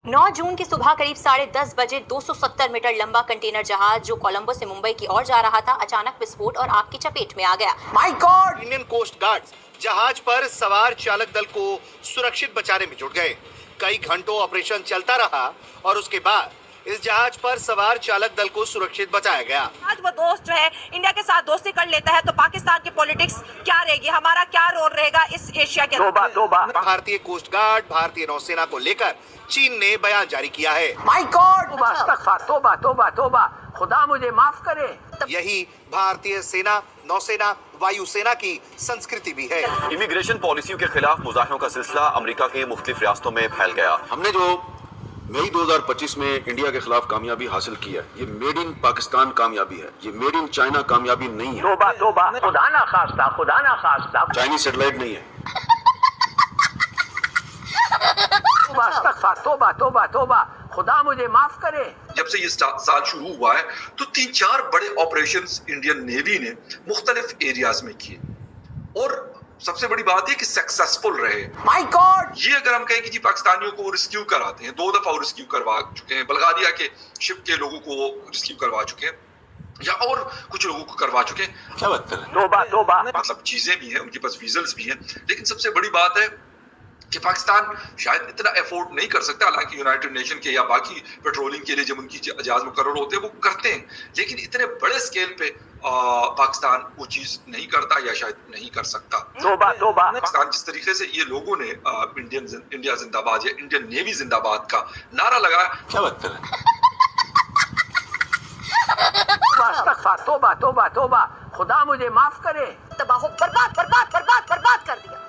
9 जून की सुबह करीब 10:30 बजे 270 मीटर लंबा कंटेनर जहाज जो कोलंबो से मुंबई की ओर जा रहा था अचानक विस्फोट और आग की चपेट में आ गया। My God! Indian coast guards जहाज पर सवार चालक दल को सुरक्षित बचाने में जुट गए। कई घंटों ऑपरेशन चलता रहा और उसके बाद इस जहाज पर सवार चालक दल को सुरक्षित बचाया गया। आज वो दोस्त जो है इंडिया के साथ दोस्ती कर लेता है तो पाकिस्तान की पॉलिटिक्स क्या रहेगी, हमारा क्या रोल रहेगा इस एशिया के अंदर। भारतीय कोस्ट गार्ड, भारतीय नौसेना को लेकर चीन ने बयान जारी किया है। My God! तोबा तोबा तोबा, खुदा मुझे माफ करे। यही भारतीय सेना, नौसेना, वायुसेना की संस्कृति भी है। इमिग्रेशन पॉलिसियों के खिलाफ मुजाहिरों का सिलसिला अमेरिका के मुख्तलिफ रियासतों में फैल गया। हमने जो मई 2025 में इंडिया के खिलाफ कामयाबी हासिल की है, ये मेड इन पाकिस्तान कामयाबी है, ये मेड इन चाइना कामयाबी नहीं है। तोबा तोबा, खुदा ना खास्ता चाइनीज सेटेलाइट नहीं है। तोबा तोबा तोबा, खुदा मुझे माफ करे। जब से ये साल शुरू हुआ है तो 3-4 बड़े ऑपरेशंस इंडियन नेवी ने मुख्तलिफ एरियाज में किए और सबसे बड़ी बात है कि सक्सेसफुल रहे। My God! ये अगर हम कहें कि जी पाकिस्तानियों को वो रिस्क्यू कराते हैं, 2 दफा वो रिस्क्यू करवा चुके हैं, बल्गारिया के शिप के लोगों को वो रिस्क्यू करवा चुके हैं या और कुछ लोगों को करवा चुके हैं। क्या बात कर रहे हैं? तोबा तोबा, मतलब चीजें भी हैं, उनके पास विजल्स भी हैं, लेकिन सबसे बड़ी बात है कि पाकिस्तान शायद इतना एफोर्ड नहीं कर सकता। हालांकि यूनाइटेड नेशन के या बाकी पेट्रोलिंग के लिए जब उनकी जहाज मुकर्रर होते हैं वो करते हैं, लेकिन इतने बड़े स्केल पे पाकिस्तान वो चीज नहीं करता या शायद नहीं कर सकता। तोबा तोबा, पाकिस्तान जिस तरीके से ये लोगों ने इंडिया जिंदाबाद या इंडियन नेवी जिंदाबाद का नारा लगाया। क्या बात कर रहे हैं? तोबा तोबा तोबा, खुदा मुझे माफ करे। तबाह बर्बाद कर दिया।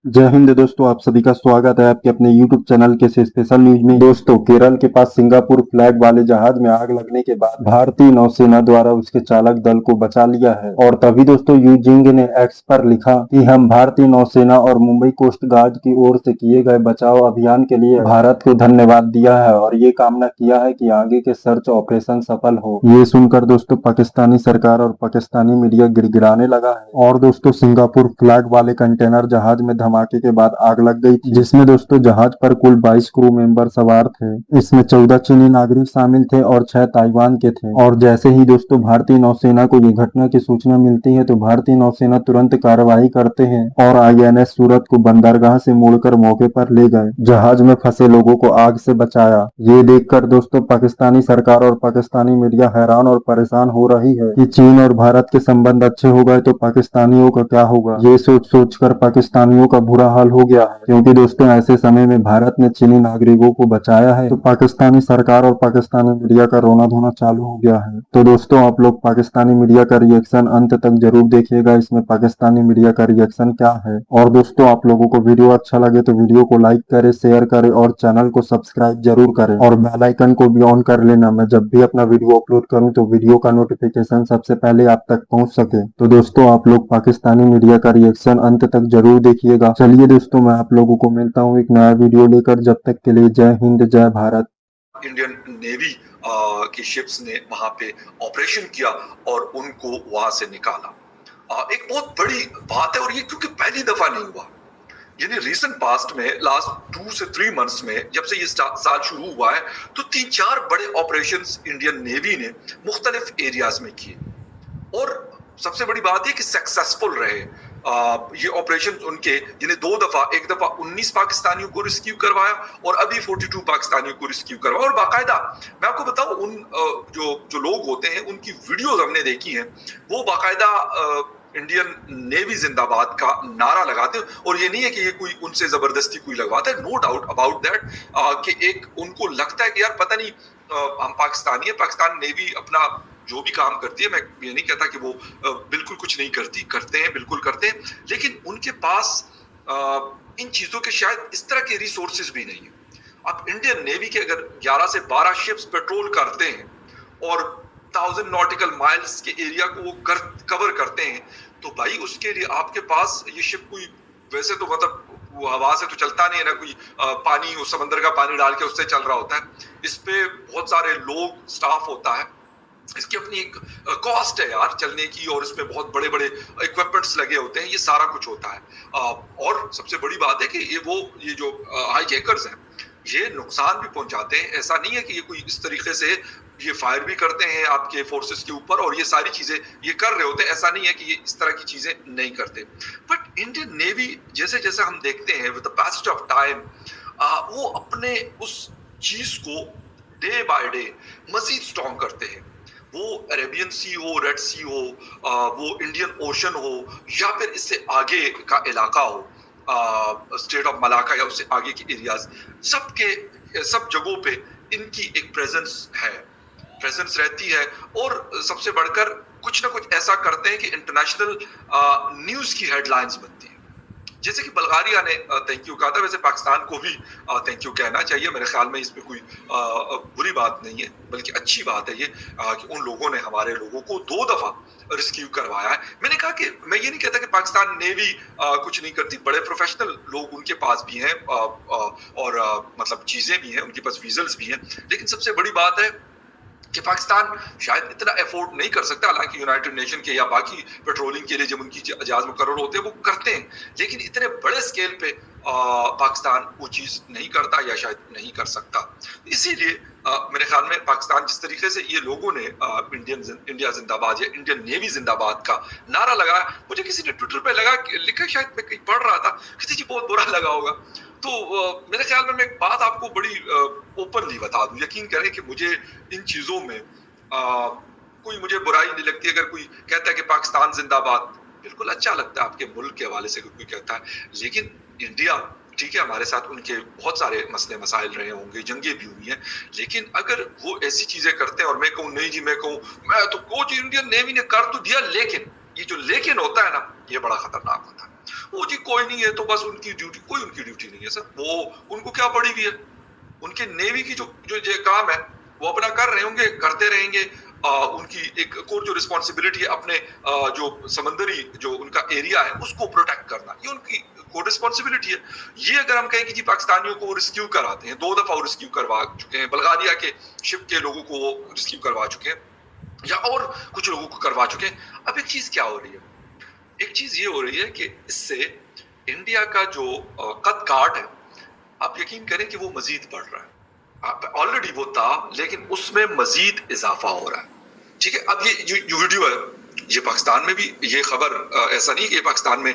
जय हिंद दोस्तों, आप सभी का स्वागत है आपके अपने YouTube चैनल के स्पेशल न्यूज में। दोस्तों, केरल के पास सिंगापुर फ्लैग वाले जहाज में आग लगने के बाद भारतीय नौसेना द्वारा उसके चालक दल को बचा लिया है। और तभी दोस्तों यू जिंग ने एक्स पर लिखा कि हम भारतीय नौसेना और मुंबई कोस्ट गार्ड की ओर से किए गए बचाव अभियान के लिए भारत को धन्यवाद दिया है और ये कामना किया है कि आगे के सर्च ऑपरेशन सफल हो। ये सुनकर दोस्तों पाकिस्तानी सरकार और पाकिस्तानी मीडिया गिड़गिड़ाने लगा है। और दोस्तों सिंगापुर फ्लैग वाले कंटेनर जहाज में धमाके के बाद आग लग गई थी, जिसमें दोस्तों जहाज पर कुल 22 क्रू मेंबर सवार थे। इसमें 14 चीनी नागरिक शामिल थे और 6 ताइवान के थे। और जैसे ही दोस्तों भारतीय नौसेना को ये घटना की सूचना मिलती है तो भारतीय नौसेना तुरंत कार्रवाई करते हैं और INS सूरत को बंदरगाह से मोड़कर मौके पर ले गए, जहाज में फंसे लोगों को आग से बचाया। ये देखकर दोस्तों पाकिस्तानी सरकार और पाकिस्तानी मीडिया हैरान और परेशान हो रही है कि चीन और भारत के संबंध अच्छे हो गए तो पाकिस्तानियों का क्या होगा। ये सोच कर पाकिस्तानियों का बुरा हाल हो गया है, क्योंकि दोस्तों ऐसे समय में भारत ने चीनी नागरिकों को बचाया है तो पाकिस्तानी सरकार और पाकिस्तानी मीडिया का रोना धोना चालू हो गया है। तो दोस्तों आप लोग पाकिस्तानी मीडिया का रिएक्शन अंत तक जरूर देखिएगा, इसमें पाकिस्तानी मीडिया का रिएक्शन क्या है। और दोस्तों आप लोगों को वीडियो अच्छा लगे तो वीडियो को लाइक करे, शेयर करे और चैनल को सब्सक्राइब जरूर करें और बेल आइकन को भी ऑन कर लेना। मैं जब भी अपना वीडियो अपलोड करूं तो वीडियो का नोटिफिकेशन सबसे पहले आप तक पहुंच सके। तो दोस्तों आप लोग पाकिस्तानी मीडिया का रिएक्शन अंत तक जरूर देखिएगा। चलिए दोस्तों मैं आप लोगों को मिलता हूँ एक नया वीडियो लेकर, जब तक के लिए जय हिंद जय भारत। इंडियन नेवी की शिप्स ने वहां पे ऑपरेशन किया और उनको वहां से निकाला। एक बहुत बड़ी बात है और ये क्योंकि पहली दफा नहीं हुआ, यानी रीसेंट पास्ट में लास्ट 2 से 3 मंथ्स में जब से ये साल शुरू हुआ है तो 3-4 बड़े ऑपरेशंस इंडियन नेवी ने मुख्तलिफ एरियाज में किए और सबसे बड़ी बात है कि सक्सेसफुल रहे। ये ऑपरेशन उनके जिन्हें 2 दफा, एक दफा 19 पाकिस्तानियों को रिस्क्यू करवाया और अभी 42 पाकिस्तानियों को रिस्क्यू करवाया। और बाकायदा मैं आपको बताऊं उन जो लोग होते हैं उनकी वीडियोस हमने देखी हैं, वो बाकायदा इंडियन नेवी जिंदाबाद का नारा लगाते हैं और ये नहीं है कि ये कोई उनसे जबरदस्ती कोई लगवाता है। नो डाउट अबाउट दैट कि एक उनको लगता है कि यार पता नहीं हम पाकिस्तानी है, पाकिस्तान नेवी अपना जो भी काम करती है, मैं ये नहीं कहता कि वो बिल्कुल कुछ नहीं करती, करते हैं, बिल्कुल करते हैं, लेकिन उनके पास इन चीजों के शायद इस तरह के रिसोर्सेज भी नहीं है। अब इंडियन नेवी के अगर 11 से 12 शिप्स पेट्रोल करते हैं और 1000 नॉटिकल माइल्स के एरिया को वो कवर करते हैं तो भाई उसके लिए आपके पास ये शिप कोई वैसे तो मतलब वो हवा से तो चलता नहीं है ना, कोई पानी, उस समंदर का पानी डाल के उससे चल रहा होता है। इस पे बहुत सारे लोग, स्टाफ होता है, इसकी अपनी एक कॉस्ट है यार चलने की और इसमें बहुत बड़े बड़े इक्विपमेंट्स लगे होते हैं, ये सारा कुछ होता है। और सबसे बड़ी बात है कि ये जो हाईजैकर्स हैं یہ نقصان بھی پہنچاتے ہیں. ایسا نہیں ہے کہ یہ کوئی اس طریقے سے یہ فائر بھی کرتے ہیں آپ کے فورسز کے اوپر اور یہ ساری چیزیں یہ کر رہے ہوتے ہیں. ایسا نہیں ہے کہ یہ اس طرح کی چیزیں نہیں کرتے. بٹ انڈین نیوی جیسے جیسے ہم دیکھتے ہیں with the passage of time وہ اپنے اس چیز کو ڈے بائی ڈے مزید اسٹرانگ کرتے ہیں. وہ عربین سی ہو, ریڈ سی ہو, وہ انڈین اوشن ہو, یا پھر اس سے آگے کا علاقہ ہو, اسٹیٹ آف ملاکا یا اس سے آگے کے ایریاز, سب جگہوں پہ ان کی ایک پریزنس رہتی ہے. اور سب سے بڑھ کر کچھ نہ کچھ ایسا کرتے ہیں کہ انٹرنیشنل نیوز کی ہیڈ لائنز بنتی ہیں. جیسے کہ بلغاریہ نے تھینک یو کہا تھا, ویسے پاکستان کو بھی تھینک یو کہنا چاہیے. میرے خیال میں اس میں کوئی بری بات نہیں ہے, بلکہ اچھی بات ہے یہ کہ ان لوگوں نے ہمارے لوگوں کو 2 دفعہ ریسکیو کروایا ہے. میں نے کہا کہ میں یہ نہیں کہتا کہ پاکستان نیوی کچھ نہیں کرتی, بڑے پروفیشنل لوگ ان کے پاس بھی ہیں اور مطلب چیزیں بھی ہیں, ان کے پاس ویزلز بھی ہیں. لیکن سب سے بڑی بات ہے کہ پاکستان شاید اتنا افورڈ نہیں کر سکتا, حالانکہ یونائٹڈ نیشن کے یا باقی پیٹرولنگ کے لیے جب ان کی جہاز مقرر ہوتے ہیں وہ کرتے ہیں, لیکن اتنے بڑے اسکیل پہ پاکستان وہ چیز نہیں کرتا یا شاید نہیں کر سکتا. اسی لیے میرے خیال میں پاکستان جس طریقے سے یہ لوگوں نے انڈیا زندہ باد یا انڈین نیوی زندہ باد کا نعرہ لگایا, مجھے کسی نے ٹویٹر پہ لکھا شاید میں کہیں پڑھ رہا تھا, کسی جی بہت برا لگا ہوگا. تو میرے خیال میں ایک بات آپ کو بڑی اوپنلی بتا دوں, یقین کریں کہ مجھے ان چیزوں میں کوئی مجھے برائی نہیں لگتی. اگر کوئی کہتا ہے کہ پاکستان زندہ باد, بالکل اچھا لگتا ہے آپ کے ملک کے حوالے سے کوئی کہتا ہے, لیکن انڈیا ٹھیک ہے ہمارے ساتھ ان کے بہت سارے مسئلے مسائل رہے ہوں گے, جنگیں بھی ہوئی ہیں, لیکن اگر وہ ایسی چیزیں کرتے ہیں اور میں کہوں نہیں جی میں کہوں میں تو کوچ انڈین نیوی نے کر تو دیا, لیکن یہ جو لیکن ہوتا ہے نا یہ بڑا خطرناک ہوتا ہے. وہ جی کوئی نہیں ہے تو بس ان کی ڈیوٹی, کوئی ان کی ڈیوٹی نہیں ہے سر. وہ ان کو کیا پڑی ہوئی ہے, ان کے نیوی کی جو کام ہے وہ اپنا کر رہے ہوں گے, کرتے رہیں گے. ان کی ایک اور جو رسپانسبلٹی ہے اپنے جو سمندری جو ان کا ایریا ہے اس کو پروٹیکٹ کرنا, یہ ان کی کو رسپانسبلٹی ہے. یہ اگر ہم کہیں کہ جی پاکستانیوں کو ریسکیو کراتے ہیں, 2 دفعہ ریسکیو کروا چکے ہیں, بلغاریہ کے شپ کے لوگوں کو وہ ریسکیو کروا چکے ہیں یا اور کچھ لوگوں کو کروا چکے ہیں. اب ایک چیز کیا ہو رہی ہے, ایک چیز یہ ہو رہی ہے کہ اس سے انڈیا کا جو قد کاٹ ہے آپ یقین کریں کہ وہ مزید بڑھ رہا ہے. آلریڈی وہ تھا لیکن اس میں مزید اضافہ ہو رہا ہے. ٹھیک ہے, اب یہ جو ویڈیو ہے یہ پاکستان میں بھی یہ خبر ایسا نہیں کہ پاکستان میں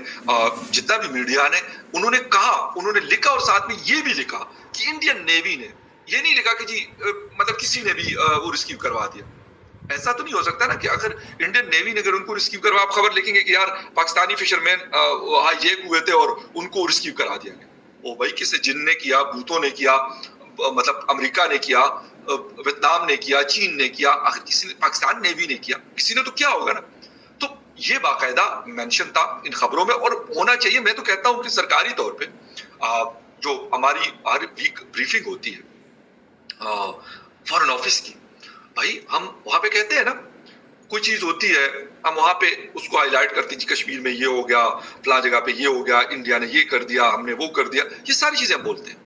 جتنا بھی میڈیا نے انہوں نے کہا, انہوں نے لکھا اور ساتھ میں یہ بھی لکھا کہ انڈین نیوی نے, یہ نہیں لکھا کہ جی مطلب کسی نے بھی وہ ریسکیو کروا دیا. ایسا تو نہیں ہو سکتا نا کہ اگر انڈین نیوی نے اگر ان کو ریسکیو کروا, آپ خبر لکھیں گے کہ یار پاکستانی فشرمین ہائیجیک ہوئے تھے اور ان کو ریسکیو کرا دیا گیا. وہ بھائی کسی جن نے کیا, بھوتوں نے کیا, مطلب امریکہ نے کیا, ویتنام نے کیا, چین نے کیا, آخر کسی نے, پاکستان نیوی نے کیا, کسی نے تو کیا ہوگا نا. تو یہ باقاعدہ مینشن تھا ان خبروں میں اور ہونا چاہیے. میں تو کہتا ہوں کہ سرکاری طور پہ جو ہماری ہر ویک بریفنگ ہوتی ہے فارن آفس کی, بھائی ہم وہاں پہ کہتے ہیں نا کوئی چیز ہوتی ہے ہم وہاں پہ اس کو ہائی لائٹ کرتے ہیں, کشمیر میں یہ ہو گیا, فلاں جگہ پہ یہ ہو گیا, انڈیا نے یہ کر دیا, ہم نے وہ کر دیا, یہ ساری چیزیں ہم بولتے ہیں.